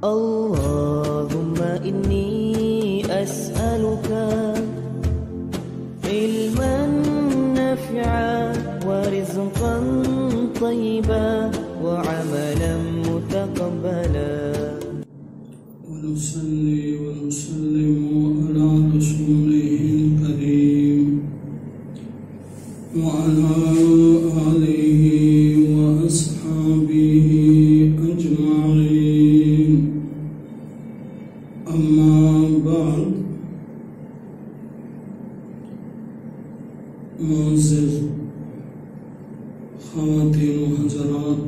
اللهم إني أسألك علما نافعا ورزقا طيبا وعملا متقبلا. ونصلي ونسلم على رسوله الكريم وعلى آله وأصحابه أجمعين. أما بعد، معزز خواتین و حضرات،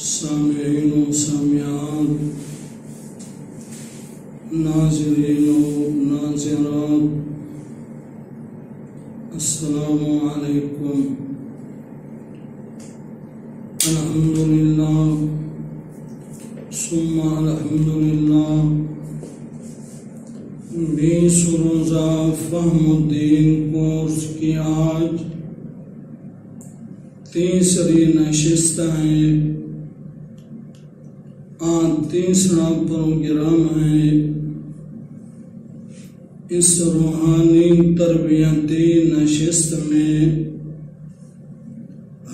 سامعین و سامعات، ناظرین و ناظرات، السلام علیکم. الحمدللہ ثم الحمدللہ، 20 روزہ فہم الدین کورس کی آج تیسری نشست ہے. آج تیسرا پروگرام ہے. اس روحانی تربیتی نشست میں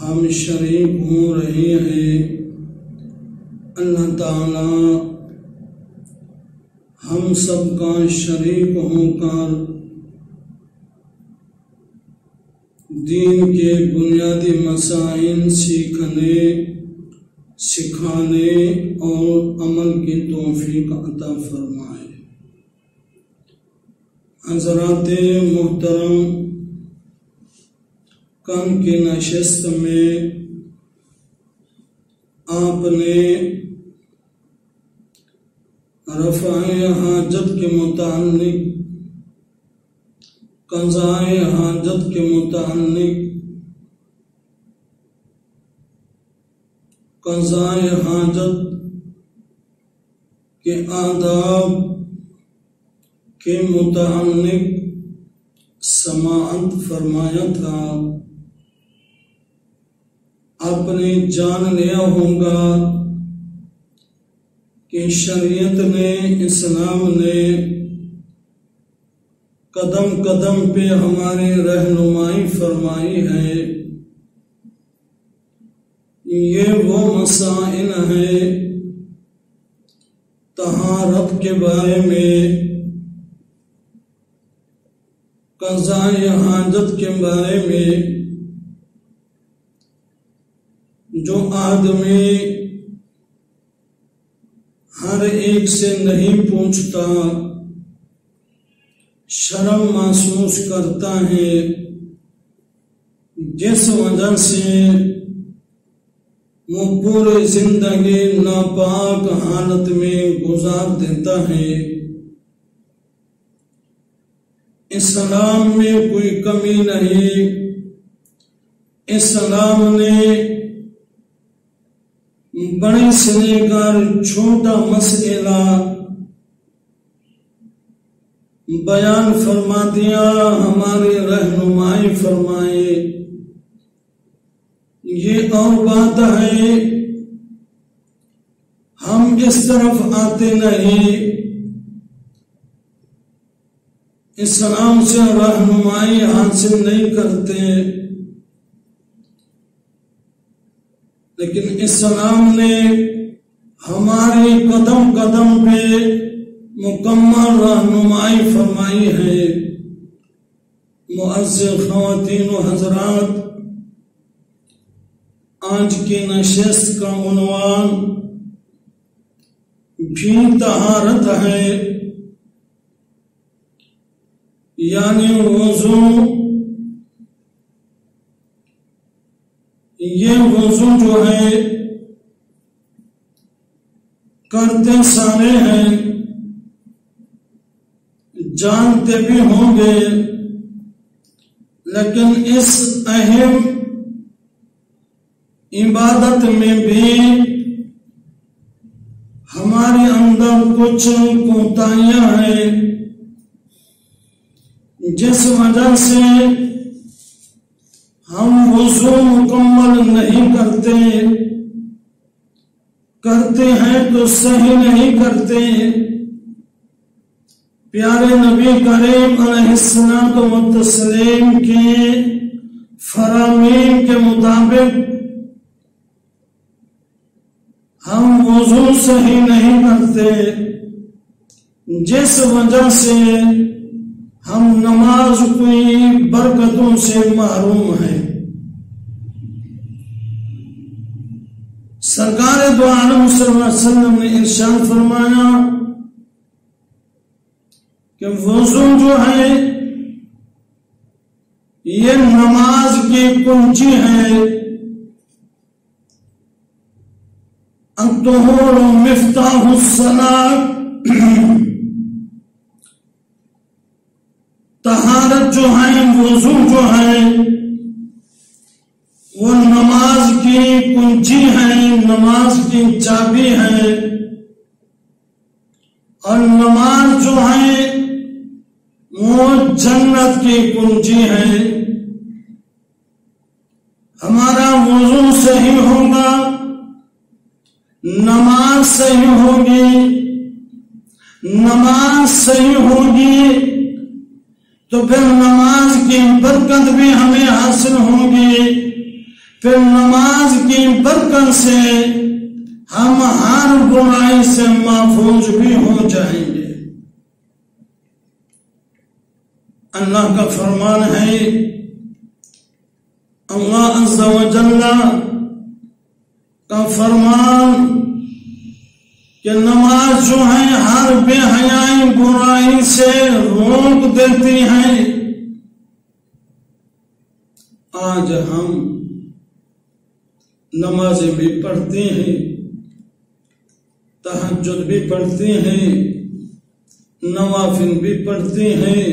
ہم شریک ہو رہے ہیں. اللہ تعالی ہم سب کا شریک ہو کر دین کے بنیادی مسائل سیکھنے، سکھانے اور عمل کی توفیق عطا فرمائے. حضرات محترم، کل کی نشست میں آپ نے رفع حاجت کے متعلق، قضاء حاجت کے متعلق، قضاء حاجت کے آداب کے متعلق سماعت فرمایا تھا. آپ نے جان لیا ہوگا کہ شریعت نے، اسلام نے قدم قدم پہ ہماری رہنمائی فرمائی ہے. یہ وہ مسائل ہیں طہارت کے بارے میں، قضاء حاجت کے بارے میں، جو آدمی ہر ایک سے نہیں پوچھتا، شرم محسوس کرتا ہے، جس وجہ سے وہ پوری زندگی ناپاک حالت میں گزار دیتا ہے. اسلام میں کوئی کمی نہیں. اسلام نے بڑے سے لے کر چھوٹا مسئلہ بیان فرما دیا، ہماری رہنمائی فرمائے. یہ اور بات ہے، ہم اس طرف آتے نہیں، اسلام سے رہنمائی حاصل نہیں کرتے، لیکن اسلام نے ہماری قدم قدم پہ مکمل رہنمائی فرمائی ہے. معزز خواتین و حضرات، آج کی نشست کا عنوان بھی طہارت ہے، یعنی وضو. یہ وضو جو ہے کرتے سارے ہیں، جانتے بھی ہوں گے، لیکن اس اہم عبادت میں بھی ہمارے اندر کچھ کوتاہیاں ہیں، جس وجہ سے ہم وضو مکمل نہیں کرتے، کرتے ہیں تو صحیح نہیں کرتے. پیارے نبی کریم علیہ الصلوۃ والتسلیم کے فرامین کے مطابق ہم وضو صحیح نہیں کرتے، جس وجہ سے ہم نماز کی برکتوں سے محروم ہیں. سرکار دو عالم صلی اللہ علیہ وسلم نے ارشاد فرمایا کہ وضو جو ہے یہ نماز کی کنجی ہے. الطہور مفتاح الصلاۃ، طہارت جو ہے، وضو جو ہے وہ نماز کی کنجی ہے، نماز کی چابی ہے. اور نماز جو ہے وہ جنت کی کنجی ہے. ہمارا وضو صحیح ہوگا، نماز صحیح ہوگی. نماز صحیح ہوگی تو پھر نماز کی برکت بھی ہمیں حاصل ہوگی. پھر نماز کی برکت سے ہم ہر برائی سے محفوظ بھی ہو جائیں گے. اللہ کا فرمان ہے، اللہ عز و جل کا فرمان کہ نماز جو ہے ہر بے حیائی برائی سے روک دیتی ہے. آج ہم نمازیں بھی پڑھتے ہیں، تہجد بھی پڑھتے ہیں، نوافل بھی پڑھتے ہیں،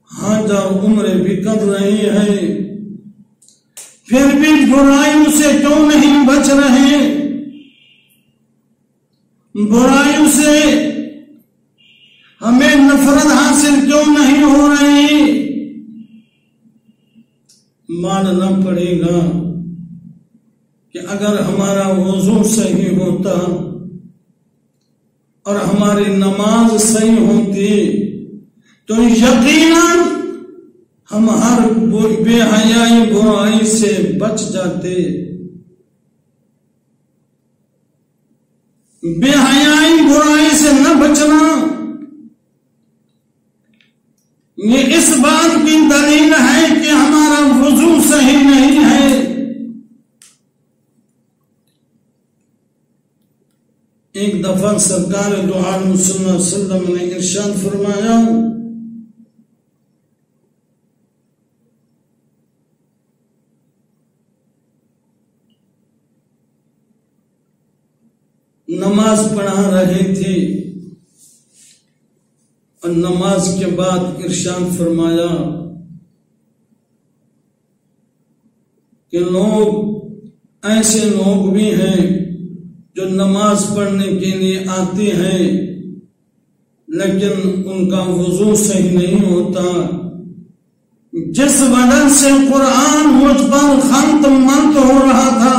حج اور عمرے بھی کر رہے ہیں، پھر بھی برائیوں سے کیوں نہیں بچ رہے؟ برائیوں سے ہمیں نفرت حاصل کیوں نہیں ہو رہی؟ ماننا پڑے گا کہ اگر ہمارا وضو صحیح ہوتا اور ہماری نماز صحیح ہوتی تو یقیناً ہم ہر بے حیائی برائی سے بچ جاتے. بے حیائی برائی سے نہ بچنا یہ اس بات کی دلیل ہے کہ ہمارا وضو صحیح نہیں ہے. ایک دفعہ سرکار دو عالم صلی اللہ علیہ وسلم نے ارشاد فرمایا، نماز پڑھا رہے تھے اور نماز کے بعد ارشاد فرمایا کہ ایسے لوگ بھی ہیں جو نماز پڑھنے کے لیے آتے ہیں لیکن ان کا وضو صحیح نہیں ہوتا، جس وجہ سے قرآن مجھ پر خنت منت ہو رہا تھا.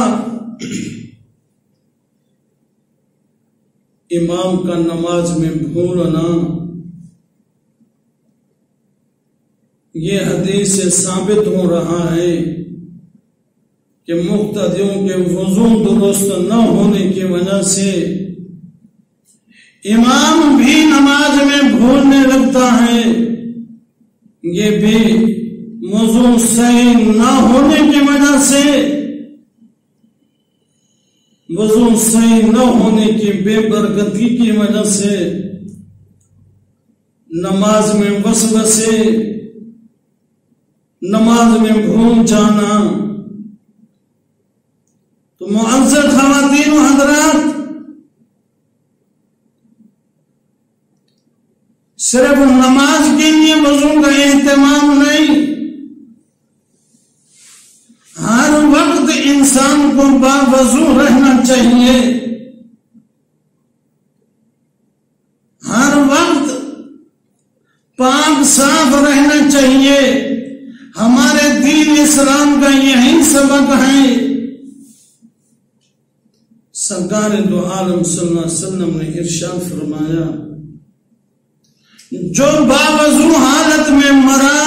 امام کا نماز میں بھولنا، یہ حدیث سے ثابت ہو رہا ہے کہ مقتدیوں کے وضو درست نہ ہونے کی وجہ سے امام بھی نماز میں بھولنے لگتا ہے. یہ بھی وضو صحیح نہ ہونے کی وجہ سے، وضو صحیح نہ ہونے کی بے برکتی کی وجہ سے نماز میں وسوسے، نماز میں بھول جانا. تو معزز خواتین و حضرات، صرف نماز کے لیے وضو کا اہتمام نہیں، ہر وقت انسان کو باوضو رہنا چاہیے. ہر وقت پاک صاف رہنا چاہیے. ہمارے دین اسلام کا یہی سبق ہے سرکار دو عالم صلی اللہ علیہ وسلم نے ارشاد فرمایا جو باوضو حالت میں مرا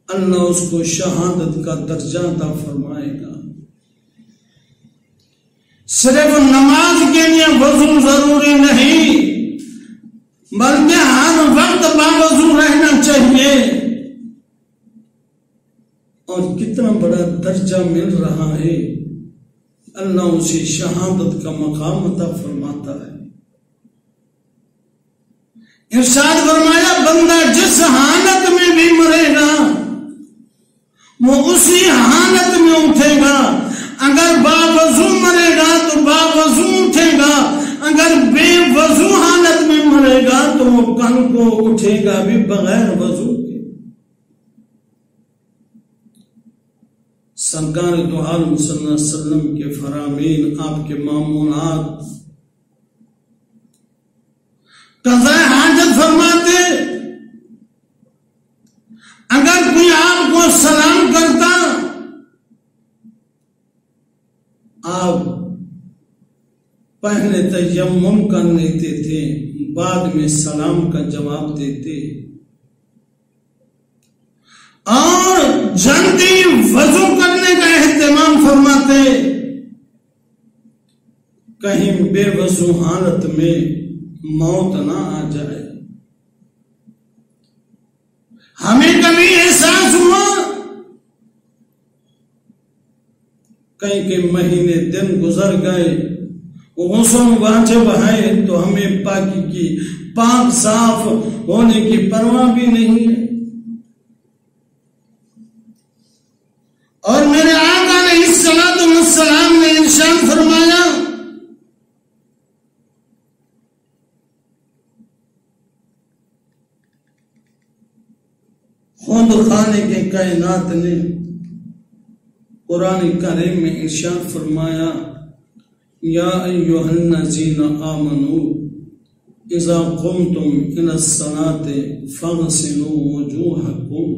اللہ اس کو شہادت کا درجہ عطا فرمائے گا. صرف نماز کے لیے وضو ضروری نہیں بلکہ ہر وقت باوضو رہنا چاہیے. اور کتنا بڑا درجہ مل رہا ہے، اللہ اسے شہادت کا مقام عطا فرماتا ہے. ارشاد فرمایا بندہ جس حالت میں بھی مرے گا وہ اسی حالت میں اٹھے گا. اگر باوضو مرے گا تو باوضو اٹھے گا، اگر بے وضو حالت میں مرے گا تو وہ کل کو اٹھے گا بھی بغیر وضو کے. سرکار دو عالم صلی اللہ علیہ وسلم کے فرامین، آپ کے معمولات قضاء حاجت فرماتے. اگر کوئی آپ کو سلام کرتا آپ پہلے تیمم کر لیتے تھے، بعد میں سلام کا جواب دیتے اور جلدی وضو کرنے کا اہتمام فرماتے. کہیں بے وضو حالت میں موت نہ آ جائے. ہمیں کبھی احساس ہوا کہیں کہ مہینے دن گزر گئے، غسل واجب ہے تو ہمیں پاکی کی پاک صاف ہونے کی پرواہ بھی نہیں ہے. اور میرے آقا علیہ الصلوۃ والسلام نے ارشاد فرمایا خود خالق کے کائنات نے قرآن کریم میں ارشاد فرمایا یا ایھا الذین آمنوا اذا قمتم الی الصلاۃ فاغسلوا وجوہکم.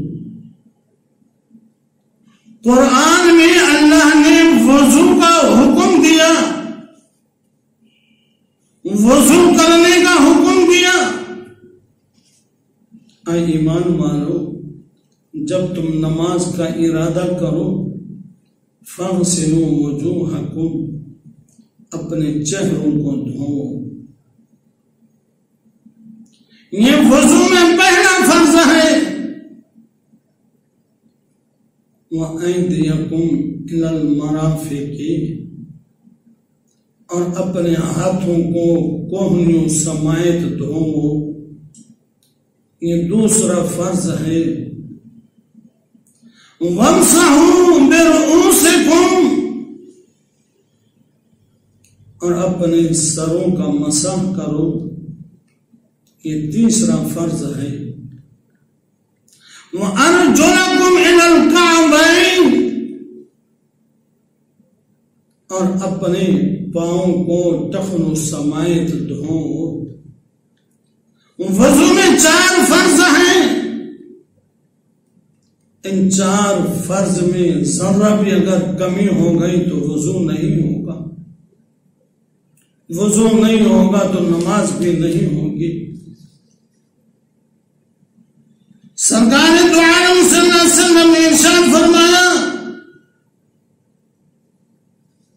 قرآن میں اللہ نے وضو کا حکم دیا، وضو کرنے کا حکم دیا. اے ایمان والو، جب تم نماز کا ارادہ کرو فاغسلوا وجوہکم، اپنے چہروں کو دھو. یہ وضو میں پہلا فرض ہے. وَأَيْدِيَكُمْ إِلَى الْمَرَافِقِ، اور اپنے ہاتھوں کو کوہنیوں سمیت دھو. یہ دوسرا فرض ہے. وَامْسَحُوا بِرُؤُوسِكُمْ، اور اپنے سروں کا مسح کرو. یہ تیسرا فرض ہے. وَأَرْجُلَكُمْ إِلَى الْكَعْبَيْنِ، اور اپنے پاؤں کو ٹخنوں سمیت دھو. وضو میں 4 فرض ہیں. ان 4 فرض میں ذرہ بھی اگر کمی ہو گئی تو وضو نہیں ہوگا. وضو نہیں ہوگا تو نماز بھی نہیں ہوگی. سرکار دو عالم صلی اللہ علیہ وسلم نے ارشاد فرمایا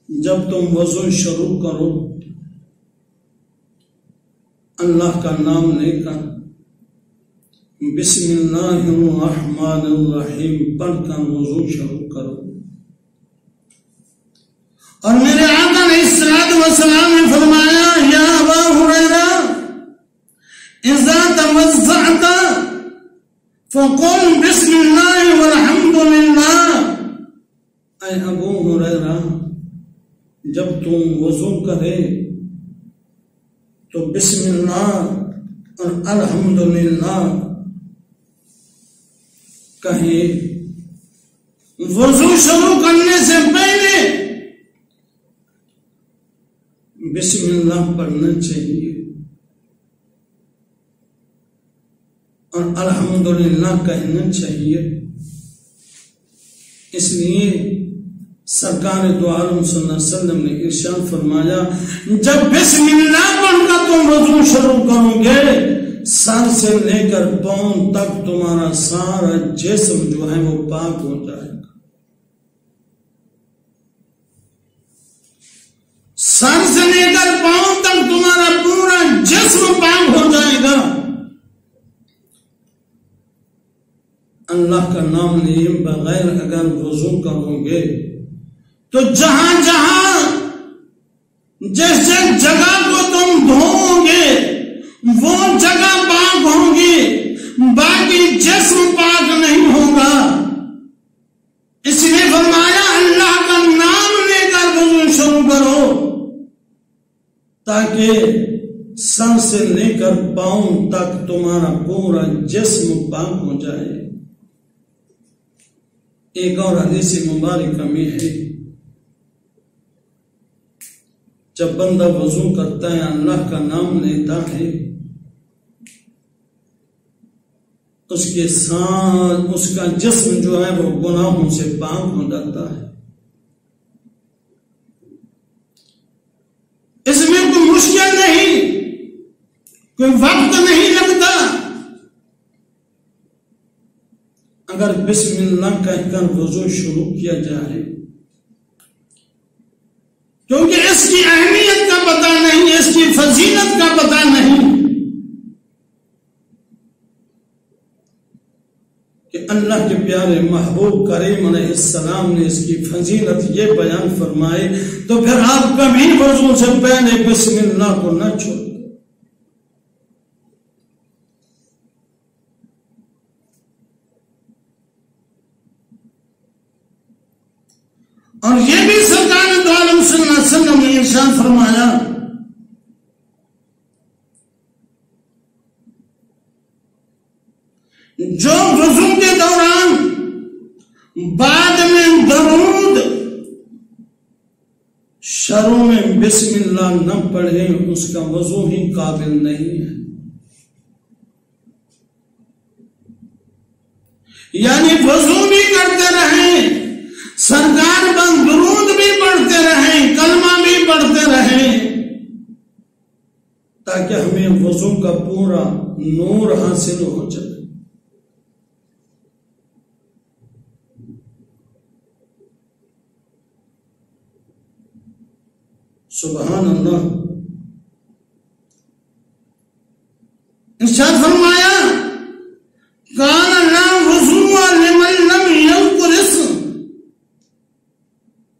جب تم وضو شروع کرو اللہ کا نام لے کر بسم اللہ الرحمن الرحیم پڑھ کر وضو شروع کرو. اور میرے آقا علیہ الصلوۃ والسلام نے فرمایا یا ابا ہریرہ اذا توضأت فقل بسم اللہ والحمد للہ. اے ابو ہریرہ جب تم وضو کرے تو بسم اللہ اور الحمد للہ کہیں. وضو شروع کرنے سے پہلے بسم اللہ پڑھنا چاہیے اور الحمدللہ کہنا چاہیے. اس لیے سرکار دو عالم صلی اللہ علیہ وسلم نے ارشاد فرمایا جب بسم اللہ پڑھ کر تم وضو شروع کرو گے سر سے لے کر پاؤں تک تمہارا سارا جسم جو ہے وہ پاک ہو جائے گا. سر سے لے کر پاؤں تک تمہارا پورا جسم پاک ہو جائے گا. اللہ کا نام لیے بغیر اگر وضو کرو گے تو جہاں جہاں جس جس جگہ کو تم دھو گے وہ جگہ پاک ہوگی، باقی جسم پاک نہیں ہوگا. اس لیے فرمایا اللہ کا نام لے کر وضو شروع کرو تاکہ سر سے لے کر پاؤں تک تمہارا پورا جسم پاک ہو جائے. ایک اور حدیث مبارکہ میں ہے جب بندہ وضو کرتا ہے اللہ کا نام لیتا ہے اس کے ساتھ اس کا جسم جو ہے وہ گناہوں سے پاک ہو جاتا ہے. اس میں کوئی مشکل نہیں، کوئی وقت نہیں لگتا. اگر بسم اللہ کہہ کر وضو شروع کیا جائے کیونکہ اس کی اہمیت کا پتہ نہیں، اس کی فضیلت کا پتہ نہیں کہ اللہ کے پیارے محبوب کریم علیہ السلام نے اس کی فضیلت یہ بیان فرمائے تو پھر آپ کبھی وضو سے پہلے بسم اللہ کو نہ چھوڑیں. اور یہ بھی سرکار دو عالم صلی اللہ علیہ وسلم نے ارشاد فرمایا جو وضو کے دوران بعد میں درود شروع میں بسم اللہ نہ پڑھے اس کا وضو ہی قابل نہیں ہے. یعنی وضو بھی کرتے رہیں، سرکار بند درود بھی پڑھتے رہیں، کلمہ بھی پڑھتے رہیں تاکہ ہمیں وضو کا پورا نور حاصل ہو جائے. سبحان اللہ. ارشاد فرمایا کان لا وضوء لمن لم یذکر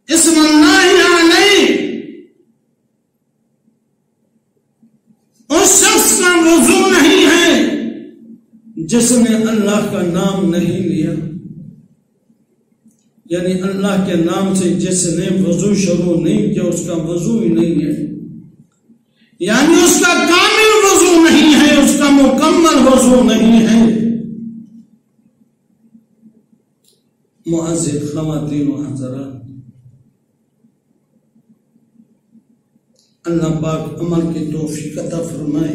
اسم اللہ علیہ. اس شخص کا وضو نہیں ہے جس نے اللہ کا نام نہیں لیا، یعنی اللہ کے نام سے جس نے وضو شروع نہیں کیا اس کا وضو ہی نہیں ہے، یعنی اس کا کامل وضو نہیں ہے، اس کا مکمل وضو نہیں ہے. معزز خواتین و حضرات، اللہ پاک عمل کی توفیق عطا فرمائے.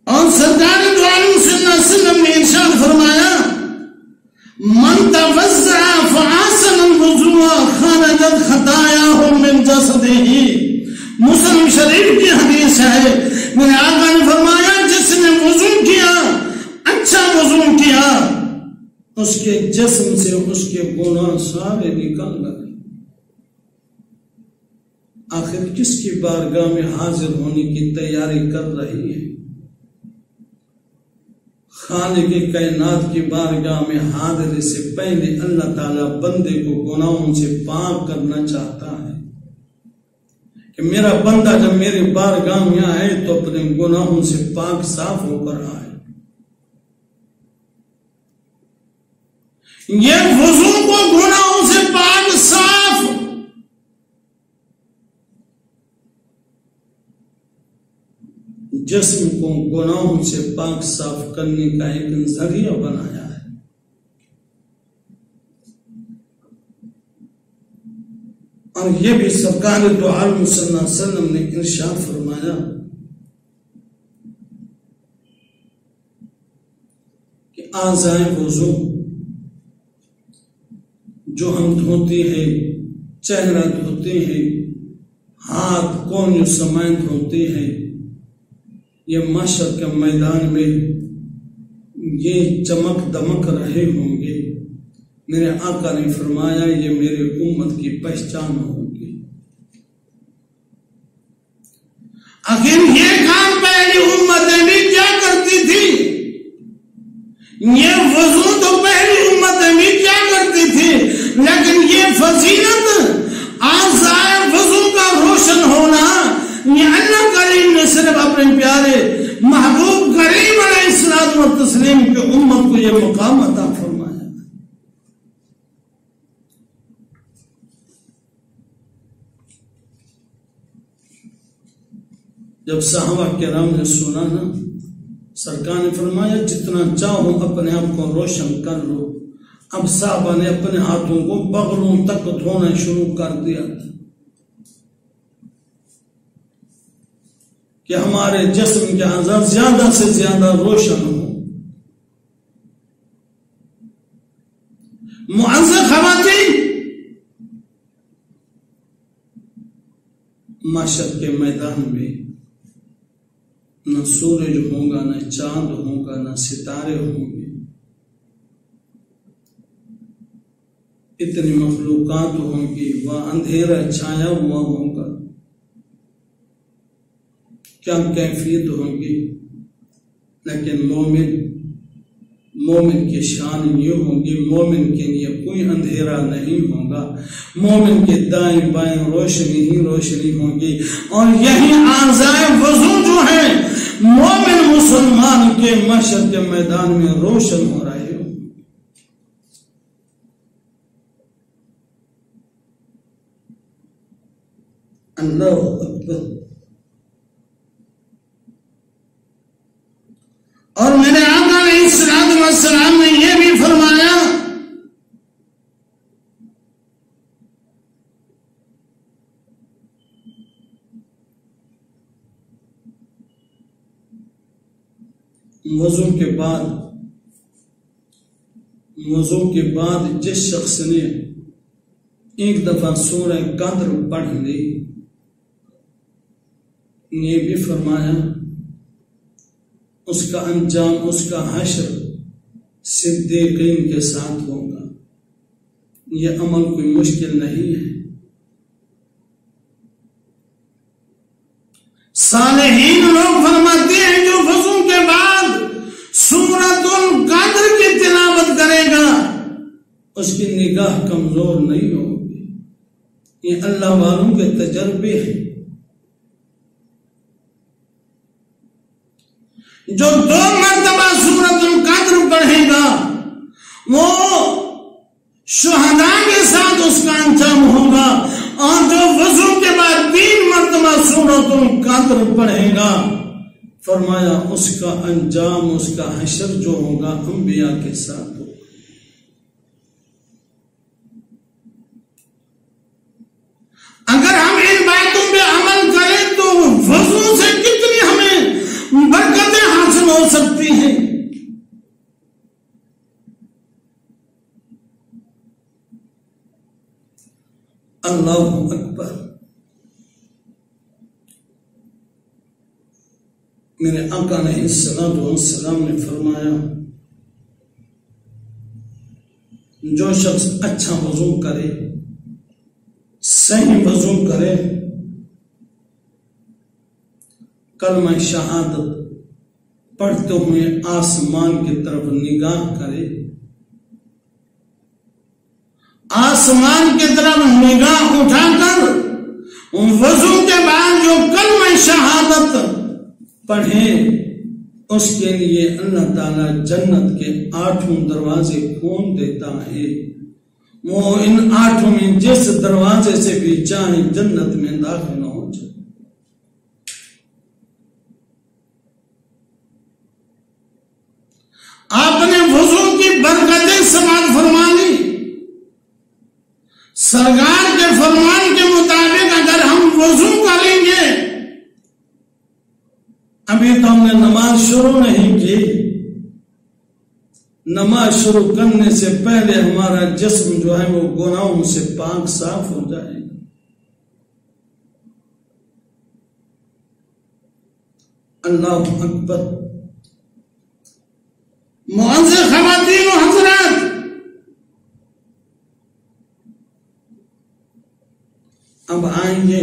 اور سرکار دو عالم صلی اللہ علیہ وسلم نے ارشاد فرمایا من توضع فاحسن الوضوء خرجت خطاياه من جسده. مسلم شریف کی حدیث ہے، میرے آقا نے فرمایا جس نے وضو کیا، اچھا وضو کیا، اس کے جسم سے اس کے گناہ سارے نکل گئے. آخر کس کی بارگاہ میں حاضر ہونے کی تیاری کر رہی ہے؟ خالق کائنات کی بارگاہ میں حاضر سے پہلے اللہ تعالیٰ بندے کو گناہوں سے پاک کرنا چاہتا ہے کہ میرا بندہ جب میری بارگاہ میں آئے تو اپنے گناہوں سے پاک صاف ہو کر آئے. یہ وضو کو گناہوں سے پاک صاف جسم کو گناہوں سے پاک صاف کرنے کا ایک ذریعہ بنایا ہے. اور یہ بھی سرکار دو عالم صلی اللہ علیہ وسلم نے ارشاد فرمایا کہ اعضائے وضو جو ہم دھوتے ہیں، چہرہ دھوتے ہیں، ہاتھ کون جو سمائن دھوتے ہیں، یہ محشر کے میدان میں یہ چمک دمک رہے ہوں گے۔ میرے آقا نے فرمایا یہ میرے امت کی پہچان ہوگی۔ آخر یہ کام پہلی امتیں بھی کیا کرتی تھی؟ یہ وضو تو پہلی امتیں بھی کیا کرتی تھی، لیکن یہ فضیلت اعضائے وضو کا روشن ہونا، یہ اللہ کریم نے صرف اپنے پیارے محبوب کریم علیہ الصلوۃ والتسلیم کی امت کو یہ مقام عطا فرمایا۔ جب صحابہ کرام نے سنا نا، سرکار نے فرمایا جتنا چاہو اپنے آپ کو روشن کر لو۔ اب صحابہ نے اپنے ہاتھوں کو بغلوں تک دھونا شروع کر دیا تھا کہ ہمارے جسم کے اعضاء زیادہ سے زیادہ روشن ہوں۔ معزز خواتین، محشر کے میدان میں نہ سورج ہوگا، نہ چاند ہوگا، نہ ستارے ہوں گے، اتنی مخلوقات ہوں گی، وہاں اندھیرا چھایا ہوا ہوگا، کیا کیفیت ہوگی۔ لیکن مومن کی شان یہ ہوگی، مومن کے لیے کوئی اندھیرا نہیں ہوگا، مومن کے دائیں بائیں روشنی ہی روشنی ہوگی۔ اور یہی اعضائے وضو جو ہے مومن مسلمان کے محشر کے میدان میں روشن ہو رہے ہوں۔ اللہ اکبر۔ اور میرے آقا علیہ الصلوۃ والسلام نے یہ بھی فرمایا وضو کے بعد جس شخص نے ایک دفعہ سورہ قدر پڑھ لی، یہ بھی فرمایا اس کا انجام، اس کا حشر صدیقین کے ساتھ ہوگا۔ یہ عمل کوئی مشکل نہیں ہے۔ صالحین لوگ فرماتے ہیں جو وضو کے بعد سورۃ القدر کی تلاوت کرے گا اس کی نگاہ کمزور نہیں ہوگی۔ یہ اللہ والوں کے تجربے ہیں۔ جو 2 مرتبہ سورۃ القدر پڑھے گا وہ شہداء کے ساتھ اس کا انجام ہوگا، اور جو وضو کے بعد 3 مرتبہ سورۃ القدر پڑھے گا، فرمایا اس کا انجام، اس کا حشر جو ہوگا انبیاء کے ساتھ ہوگا۔ اگر ہم ان باتوں پہ عمل کریں تو وضو سے کتنی ہمیں برکتیں حاصل ہو سکتی ہیں۔ اللہ اکبر۔ میرے آقا علیہ السلام نے فرمایا جو شخص اچھا وضو کرے، صحیح وضو کرے، کلمہ شہادت پڑھتے ہوئے آسمان کی طرف نگاہ کرے، آسمان کی طرف نگاہ اٹھا کر وضو کے بعد جو کلمہ شہادت پڑھے، اس کے لیے اللہ تعالیٰ جنت کے 8 دروازے کھول دیتا ہے۔ وہ ان 8 میں جس دروازے سے بھی چاہے جنت میں داخل ہو جائے۔ آپ نے وضو کی برکتیں سماعت فرما لی۔ سرکار کے فرمان کے مطابق اگر ہم وضو کریں گے، ابھی تو ہم نے نماز شروع نہیں کی، نماز شروع کرنے سے پہلے ہمارا جسم جو ہے وہ گناہوں سے پاک صاف ہو جائے گا. اللہ اکبر. معزز خواتین و حضرات، اب آئیں گے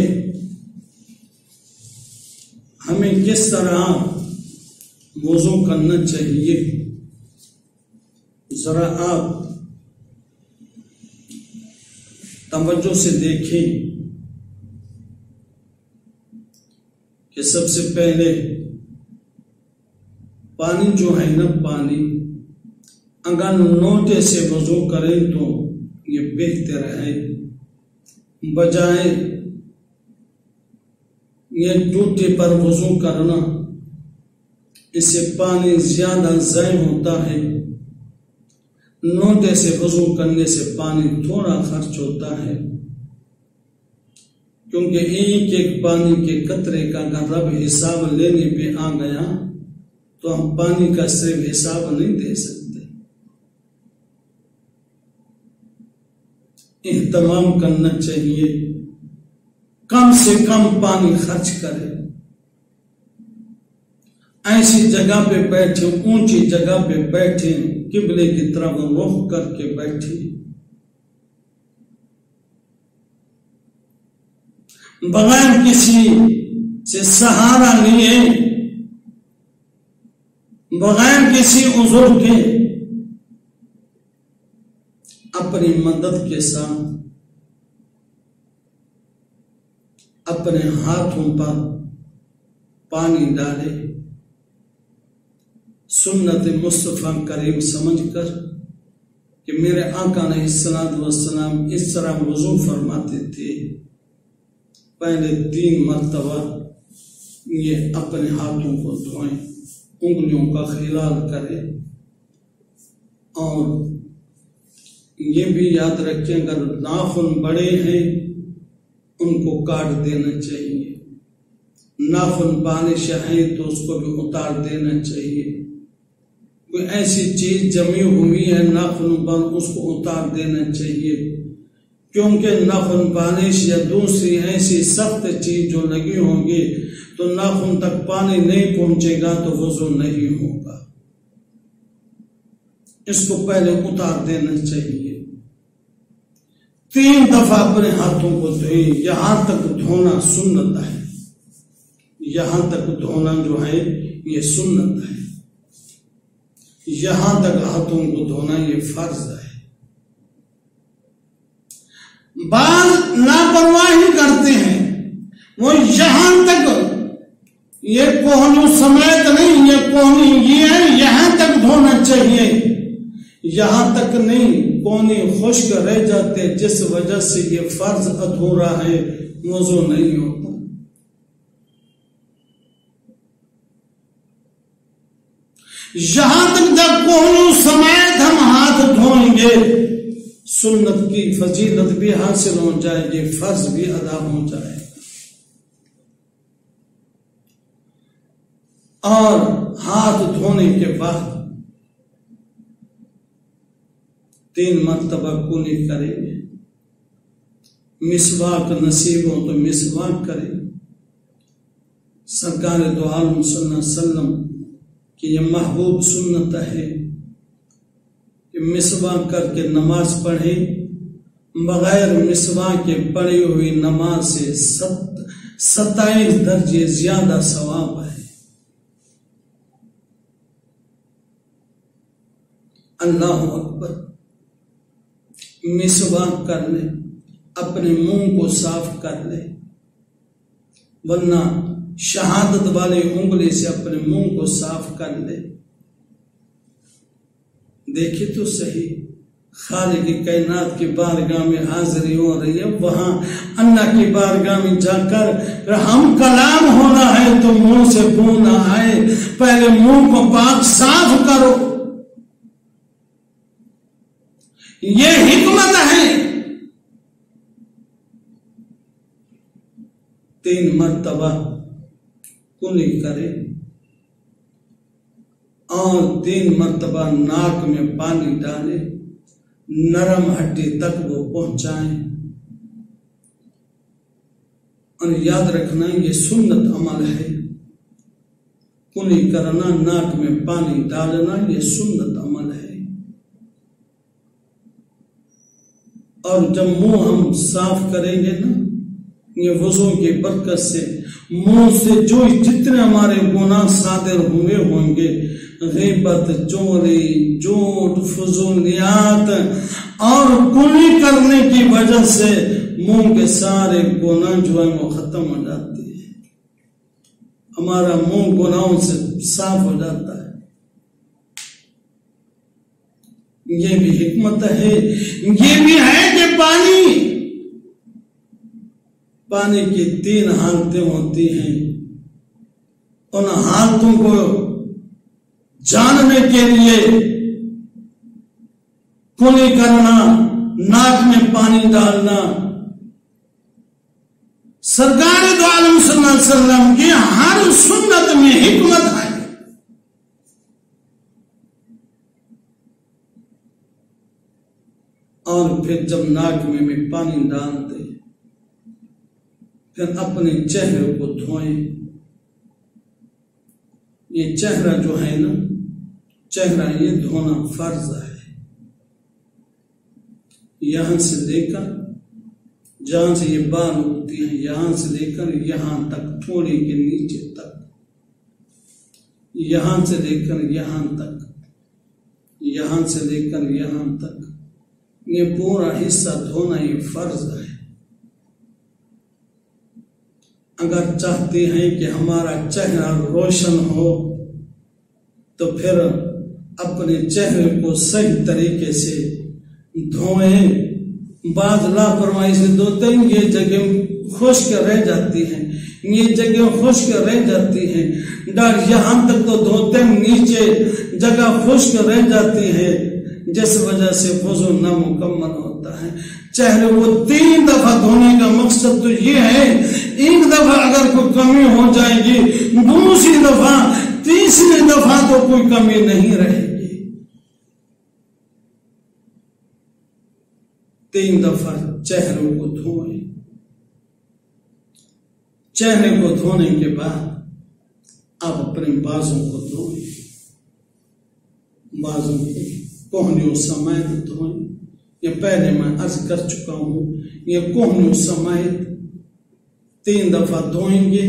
ہمیں کس طرح وضو کرنا چاہیے. ذرا آپ توجہ سے دیکھیں کہ سب سے پہلے پانی جو ہے نا، پانی اگر لوٹے سے وضو کریں تو یہ بہتر ہے، بجائے یہ ٹوٹے پر وضو کرنا. اس سے پانی زیادہ ضائع ہوتا ہے. لوٹے سے وضو کرنے سے پانی تھوڑا خرچ ہوتا ہے، کیونکہ ایک ایک پانی کے قطرے کا اگر رب حساب لینے پہ آ گیا تو ہم پانی کا صرف حساب نہیں دے سکتے. اہتمام کرنا چاہیے، کم سے کم پانی خرچ کرے. ایسی جگہ پہ بیٹھے، اونچی جگہ پہ بیٹھے، قبلے کی طرف رخ کر کے بیٹھے، بغیر کسی سے سہارا لیے، بغیر کسی عذر کے، اپنی مدد کے ساتھ اپنے ہاتھوں پر پانی ڈالے، سنت مصطفیٰ کریم سمجھ کر کہ میرے آقا علیہ السلام اس طرح وضو فرماتے تھے. پہلے 3 مرتبہ یہ اپنے ہاتھوں کو دھوئیں، انگلیوں کا خلال کرے، اور یہ بھی یاد رکھیں اگر ناخن بڑے ہیں ان کو کاٹ دینا چاہیے، ناخن بالش ہے تو اس کو بھی اتار دینا چاہیے. کوئی ایسی چیز جمی ہوئی ہے ناخن پر اس کو اتار دینا چاہیے، کیونکہ ناخن پالش یا دوسری ایسی سخت چیز جو لگی ہوگی تو ناخن تک پانی نہیں پہنچے گا تو وضو نہیں ہوگا. اس کو پہلے اتار دینا چاہیے. 3 دفعہ اپنے ہاتھوں کو دھوئیں. یہاں تک دھونا سنت ہے، یہاں تک دھونا جو ہے یہ سنت ہے، یہاں تک ہاتھوں کو دھونا یہ فرض ہے. بعض لاپرواہی کرتے ہیں، وہ یہاں تک، یہ کوہنی سمیت نہیں، یہ کوہنی یہ ہے، یہاں تک دھونا چاہیے، یہاں تک نہیں، کوہنی خشک رہ جاتے جس وجہ سے یہ فرض ادھورا ہے، وضو نہیں ہوتا. یہاں تک جب کوہنی سمیت ہم ہاتھ دھوئیں گے سنت کی فضیلت بھی حاصل ہو جائے گی، فرض بھی ادا ہو جائے گا. اور ہاتھ دھونے کے بعد 3 مرتبہ کلی کریں گے. مسواک نصیب ہو تو مسواک کریں. سرکار دو عالم صلی اللہ علیہ وسلم کہ یہ محبوب سنت ہے کہ مسواک کر کے نماز پڑھیں. بغیر مسواک کے پڑھی ہوئی نماز سے 27 درجے زیادہ ثواب ہے. اللہ اکبر. مسواک کر لے، اپنے منہ کو صاف کر لے، ورنہ شہادت والے انگلی سے اپنے منہ کو صاف کر لے. دیکھیں تو صحیح، خالق کی کائنات کی بارگاہ میں حاضری ہو رہی ہے، وہاں اللہ کی بارگاہ میں جا کر ہم کلام ہونا ہے تو منہ سے بو نہ آئے، پہلے منہ کو پاک صاف کرو. یہ حکمت ہے. 3 مرتبہ کلی کرے اور 3 مرتبہ ناک میں پانی ڈالے، نرم ہڈی تک وہ پہنچائیں۔ اور یاد رکھنا یہ سنت عمل ہے، کلی کرنا، ناک میں پانی ڈالنا، یہ سنت عمل ہے۔ اور جب منہ ہم صاف کریں گے نا، یہ وضو کی برکت سے منہ سے جو جتنے ہمارے گناہ صادر ہوں گے، غیبت، چوری، جھوٹ، فضولیات اور کلی کرنے کی وجہ سے منہ کے سارے گناہ جو ہیں وہ ختم ہو جاتے ہیں، ہمارا منہ گناہوں سے صاف ہو جاتا ہے۔ یہ بھی حکمت ہے، یہ بھی ہے کہ پانی کی 3 حالتیں ہوتی ہیں، ان حالتوں کو جاننے کے لیے کلی کرنا، ناک میں پانی ڈالنا، سرکار دو عالم صلی اللہ علیہ وسلم کی ہر سنت میں حکمت ہے۔ اور پھر جب ناک میں پانی ڈال دے، پھر اپنے چہرے کو دھوئیں۔ یہ چہرہ جو ہے نا، چہرہ یہ دھونا فرض ہے، یہاں سے لے کر جہاں سے یہ بال اٹھتی ہیں، یہاں سے لے کر یہاں تک، تھوڑے کے نیچے تک، یہاں سے لے کر یہاں تک، یہاں سے لے کر یہاں تک، یہ پورا حصہ دھونا یہ فرض ہے۔ اگر چاہتے ہیں کہ ہمارا چہرہ روشن ہو تو پھر اپنے چہرے کو صحیح طریقے سے دھوئیں۔ بعض لاپرواہی سے دھوتے ہیں، یہ جگہ خشک رہ جاتی ہیں، یہ جگہ خشک رہ جاتی ہیں، یہاں تک تو دھوتے ہیں، نیچے جگہ خشک رہ جاتی ہے، جس وجہ سے وضو نامکمل ہوتا ہے۔ چہرے کو 3 دفعہ دھونے کا مقصد تو یہ ہے، ایک دفعہ اگر کوئی کمی ہو جائے گی، دوسری دفعہ، تیسری دفعہ تو کوئی کمی نہیں رہے گی۔ 3 دفعہ چہرے کو دھوئیں۔ چہرے کو دھونے کے بعد آپ اپنے بازوں کو دھوئیں، بازوں کو کوہنیوں سمیت دھوئیں۔ یہ پہلے میں عرض کر چکا ہوں، یہ کوہنیوں سمیت 3 دفعہ دھوئیں گے۔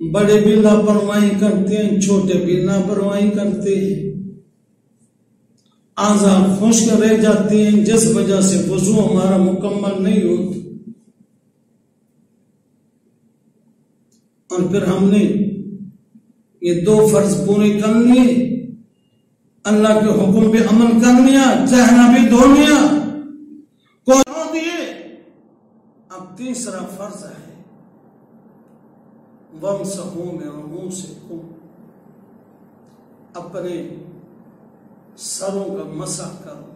بڑے بھی لاپرواہی کرتے ہیں، چھوٹے بھی لاپرواہی کرتے ہیں، اعضاء خشک رہ جاتی ہیں، جس وجہ سے وضو ہمارا مکمل نہیں ہوتا۔ اور پھر ہم نے یہ 2 فرض پورے کر لیے، اللہ کے حکم پہ عمل کر لیا، چہرہ بھی دھو لیا، کو دھو دیے۔ اب تیسرا فرض ہے وَامْسَحُوا بِرُءُوسِكُمْ، اپنے سروں کا مسح کرو۔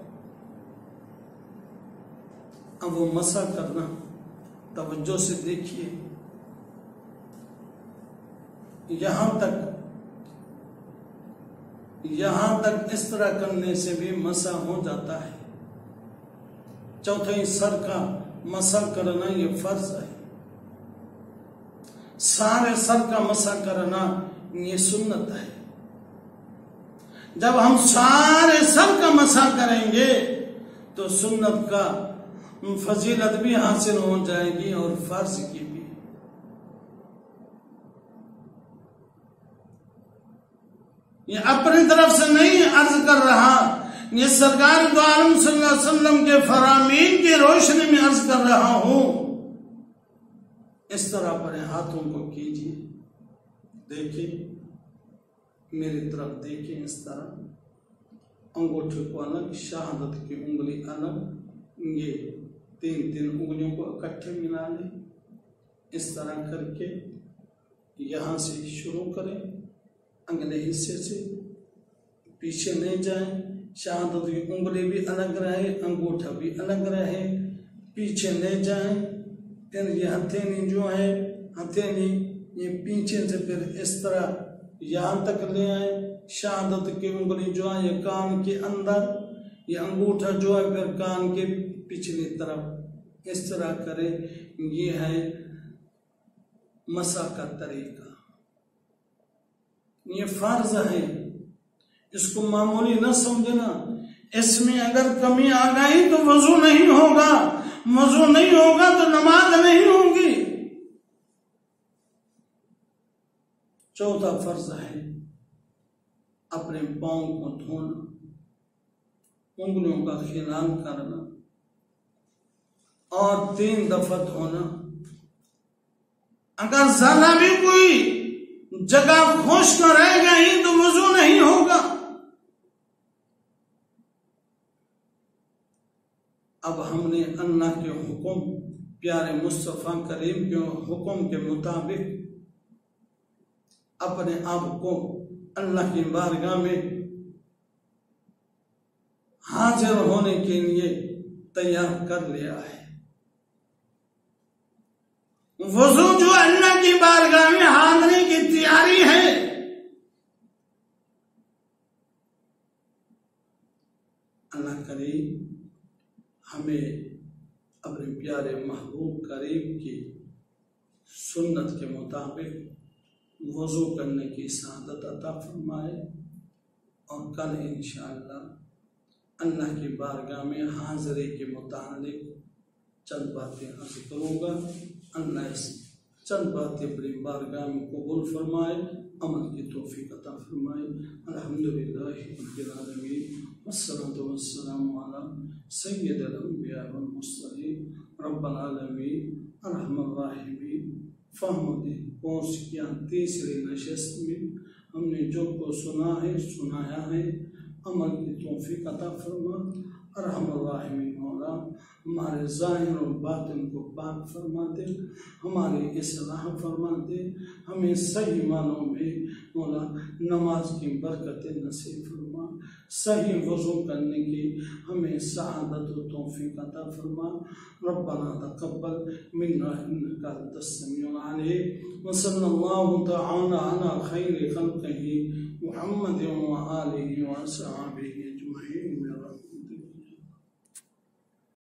اب وہ مسح کرنا توجہ سے دیکھیے، یہاں تک اس طرح کرنے سے بھی مسح ہو جاتا ہے۔ چوتھے سر کا مسح کرنا یہ فرض ہے، سارے سر کا مسح کرنا یہ سنت ہے۔ جب ہم سارے سر کا مسح کریں گے تو سنت کا فضیلت بھی حاصل ہو جائے گی اور فرض کی بھی۔ یہ اپنی طرف سے نہیں عرض کر رہا، یہ سرکار دو عالم صلی اللہ علیہ وسلم کے فرامین کی روشنی میں عرض کر رہا ہوں۔ اس طرح اپنے ہاتھوں کو کیجیے، دیکھیں میری طرف، دیکھیں اس طرح، انگوٹھے کو الگ، شہادت کی انگلی الگ، یہ 3 انگلیوں کو اکٹھے ملا لیں۔ اس طرح کر کے یہاں سے شروع کریں، اگلے حصے سے پیچھے نہیں جائیں، شہادت کی انگلی بھی الگ رہے، انگوٹھا بھی الگ رہے، پیچھے نہیں جائیں۔ پھر یہ ہتھیلی جو ہے، ہتھیلی یہ پیچھے سے پھر اس طرح یہاں تک لے آئے شہادت کی انگلی جو ہے یہ کان کے اندر، یہ انگوٹھا جو ہے پھر کان کے پچھلی طرف اس طرح کرے. یہ ہے مسح کا طریقہ. یہ فرض ہے، اس کو معمولی نہ سمجھنا. اس میں اگر کمی آ گئی تو وضو نہیں ہوگا، وضو نہیں ہوگا تو نماز نہیں ہوگی. چوتھا فرض ہے اپنے پاؤں کو دھونا، انگلیوں کا خلال کرنا اور 3 دفعہ دھونا. اگر ذرا بھی کوئی جگہ خشک رہ گئی تو وضو نہیں ہوگا. اب ہم نے اللہ کے حکم، پیارے مصطفیٰ کریم کے حکم کے مطابق اپنے آپ کو اللہ کی بارگاہ میں حاضر ہونے کے لیے تیار کر لیا ہے. وضو جو اللہ کی بارگاہ میں حاضری کی تیاری ہے. اللہ کریم ہمیں اپنے پیارے محبوب کریم کی سنت کے مطابق وضو کرنے کی سعادت عطا فرمائے. اور کل انشاءاللہ اللہ کی بارگاہ میں حاضری کے متعلق چند باتیں عرض کروں گا. اللہ اس چند باتیں اپنی بارگاہ میں قبول فرمائے، عمل کی توفیق عطا فرمائے. الحمدللہ رب العالمین والصلاة والسلام علی سید الانبیاء والمرسلین. رب العالمین ارحم الراحمین. فہم پہنچ کیا تیسری نشست میں. ہم نے جو کو سنا ہے سنایا ہے، عمل کی توفیق عطا فرما. ارحم الراحمین مولا ہمارے ظاہر و باطن کو پاک فرما دے، ہماری اصلاح فرما دے. ہمیں صحیح معنوں میں مولا نماز کی برکت نصیب فرما. صحیح وضو کرنے کی ہمیں سعادت و توفیق عطا فرما. ربنا تقبل منا انك انت السميع العليم. وصلى الله تعالى على خير خلقه محمد وآله وصحبه